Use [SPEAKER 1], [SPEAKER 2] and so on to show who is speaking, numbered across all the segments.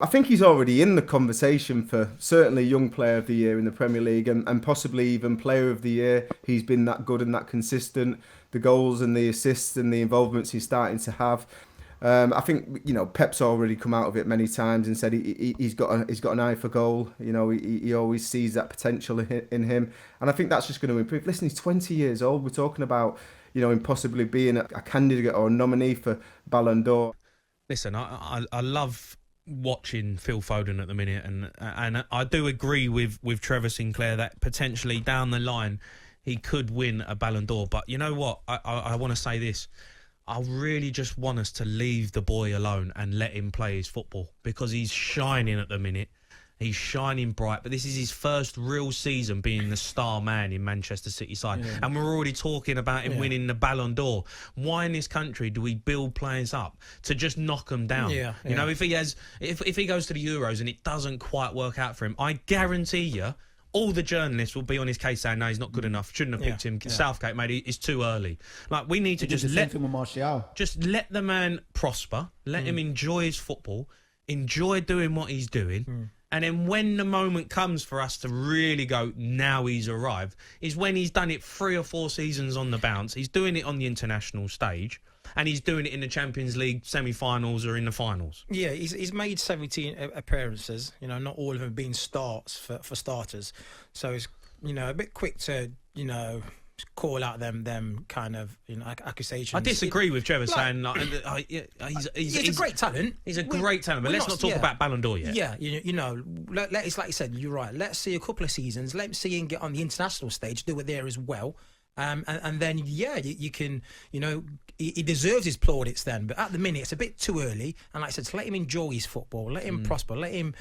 [SPEAKER 1] I think he's already in the conversation for certainly Young Player of the Year in the Premier League and possibly even Player of the Year. He's been that good and that consistent. The goals and the assists and the involvements he's starting to have. I think Pep's already come out of it many times and said he's got an eye for goal. He always sees that potential in him, and I think that's just going to improve. Listen, he's 20 years old. We're talking about him possibly being a candidate or a nominee for Ballon d'Or.
[SPEAKER 2] Listen, I love watching Phil Foden at the minute, and I do agree with Trevor Sinclair that potentially down the line he could win a Ballon d'Or. But you know what? I want to say this. I really just want us to leave the boy alone and let him play his football, because he's shining at the minute. He's shining bright, but this is his first real season being the star man in Manchester City side. Yeah. And we're already talking about him winning the Ballon d'Or. Why in this country do we build players up to just knock them down? You know, if he goes to the Euros and it doesn't quite work out for him, I guarantee you, all the journalists will be on his case saying, no, he's not good enough. Shouldn't have picked him. Southgate, mate, it's too early. Like, we need to just let the man prosper, let him enjoy his football, enjoy doing what he's doing. And then when the moment comes for us to really go, now he's arrived, is when he's done it 3 or 4 seasons on the bounce. He's doing it on the international stage, and he's doing it in the Champions League semi-finals or in the finals. Yeah, he's made 17 appearances. Not all of them being starts for starters. So it's a bit quick to call out them kind of accusations. I disagree with Trevor saying he's a great talent. He's a great talent, but let's not talk about Ballon d'Or yet. Yeah, it's like you said. You're right. Let's see a couple of seasons. Let's see him get on the international stage, do it there as well. And then, you can, he deserves his plaudits then. But at the minute, it's a bit too early. And like I said, to let him enjoy his football, let him prosper, let him,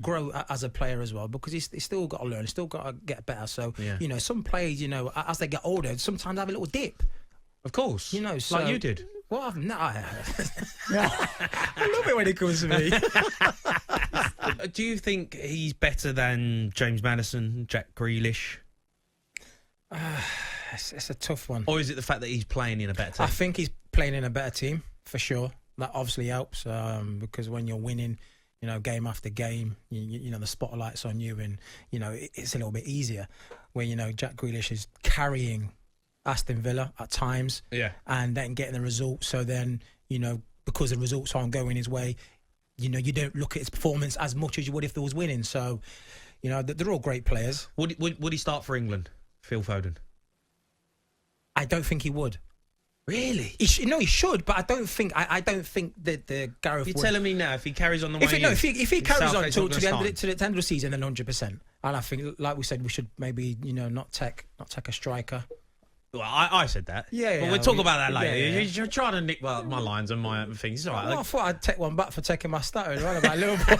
[SPEAKER 2] grow as a player as well. Because he's still got to learn, he's still got to get better. So, some players, as they get older, sometimes have a little dip. Of course. So, like you did. Well, I love it when it comes to me. Do you think he's better than James Maddison, Jack Grealish? It's a tough one. Or is it the fact that he's playing in a better team? I think he's playing in a better team, for sure. That obviously helps because when you're winning, game after game, the spotlight's on you, and, it's a little bit easier. Where, Jack Grealish is carrying Aston Villa at times and then getting the results. So then, because the results aren't going his way, you don't look at his performance as much as you would if there was winning. So, they're all great players. Would he start for England? Phil Foden? I don't think he would. Really? He should, but I don't think that the Gareth. You're telling me now if he carries on the way if he carries on to the end of the season, then 100%. And I think, like we said, we should maybe not take a striker. Well, I said that. Yeah. But we'll talk about that later. Yeah. You're trying to nick my lines and my things. It's all right. Well, I thought I'd take one back for taking my starter. Right about Liverpool.